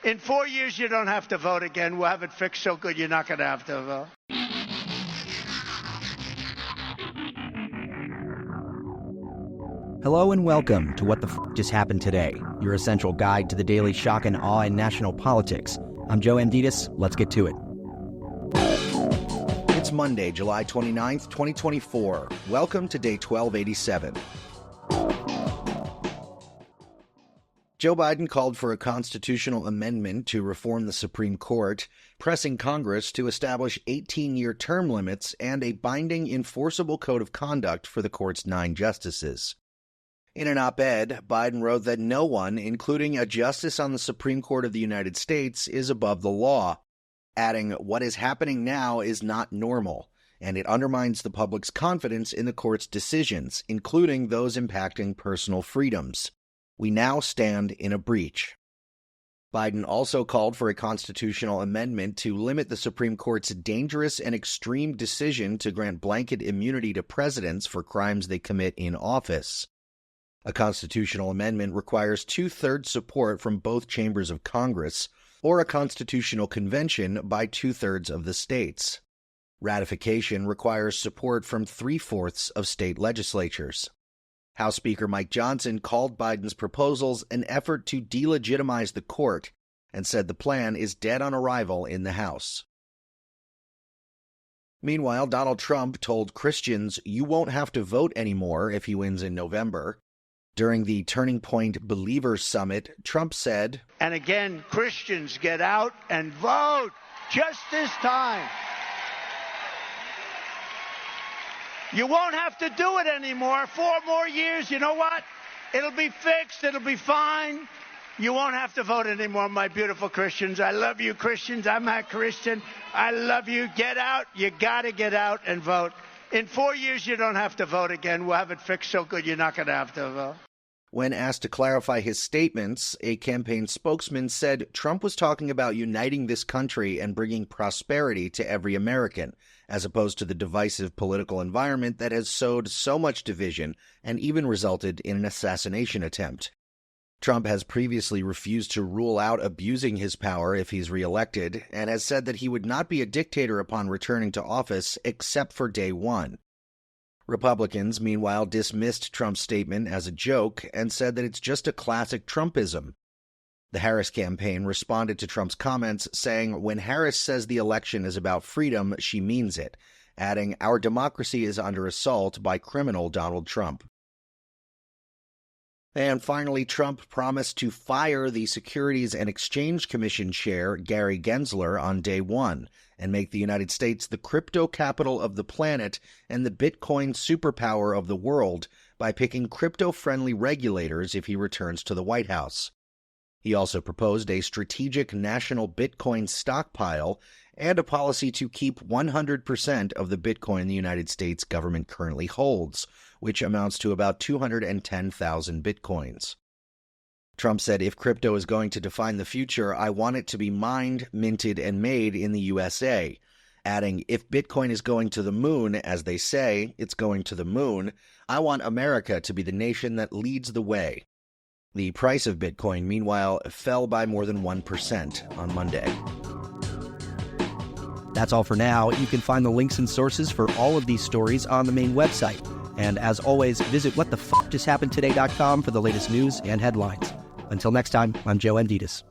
In 4 years, you don't have to vote again. We'll have it fixed so good you're not going to have to vote. Hello and welcome to What the F*** Just Happened Today, your essential guide to the daily shock and awe in national politics. I'm Joe Amditis. Let's get to it. It's Monday, July 29th, 2024. Welcome to day 1287. Joe Biden called for a constitutional amendment to reform the Supreme Court, pressing Congress to establish 18-year term limits and a binding enforceable code of conduct for the court's 9 justices. In an op-ed, Biden wrote that no one, including a justice on the Supreme Court of the United States, is above the law, adding, "What is happening now is not normal, and it undermines the public's confidence in the court's decisions, including those impacting personal freedoms. We now stand in a breach." Biden also called for a constitutional amendment to limit the Supreme Court's dangerous and extreme decision to grant blanket immunity to presidents for crimes they commit in office. A constitutional amendment requires 2/3 support from both chambers of Congress, or a constitutional convention by 2/3 of the states. Ratification requires support from 3/4 of state legislatures. House Speaker Mike Johnson called Biden's proposals an effort to delegitimize the court and said the plan is dead on arrival in the House. Meanwhile, Donald Trump told Christians you won't have to vote anymore if he wins in November. During the Turning Point Believers Summit, Trump said, "And again, Christians, get out and vote just this time. You won't have to do it anymore. 4 more years, you know what? It'll be fixed. It'll be fine. You won't have to vote anymore, my beautiful Christians. I love you, Christians. I'm a Christian. I love you. Get out. You got to get out and vote. In 4 years, you don't have to vote again. We'll have it fixed so good you're not going to have to vote." When asked to clarify his statements, a campaign spokesman said Trump was talking about uniting this country and bringing prosperity to every American, as opposed to the divisive political environment that has sowed so much division and even resulted in an assassination attempt. Trump has previously refused to rule out abusing his power if he's reelected, and has said that he would not be a dictator upon returning to office except for day one. Republicans, meanwhile, dismissed Trump's statement as a joke and said that it's just a classic Trumpism. The Harris campaign responded to Trump's comments, saying, "When Harris says the election is about freedom, she means it," adding, "Our democracy is under assault by criminal Donald Trump." And finally, Trump promised to fire the Securities and Exchange Commission chair, Gary Gensler, on day one, and make the United States the crypto capital of the planet and the Bitcoin superpower of the world by picking crypto-friendly regulators if he returns to the White House. He also proposed a strategic national Bitcoin stockpile and a policy to keep 100% of the Bitcoin the United States government currently holds, which amounts to about 210,000 Bitcoins. Trump said, "If crypto is going to define the future, I want it to be mined, minted, and made in the USA," adding, "If Bitcoin is going to the moon, as they say, it's going to the moon, I want America to be the nation that leads the way." The price of Bitcoin, meanwhile, fell by more than 1% on Monday. That's all for now. You can find the links and sources for all of these stories on the main website. And as always, visit whatthefjusthappenedtoday.com for the latest news and headlines. Until next time, I'm Joe Amditis.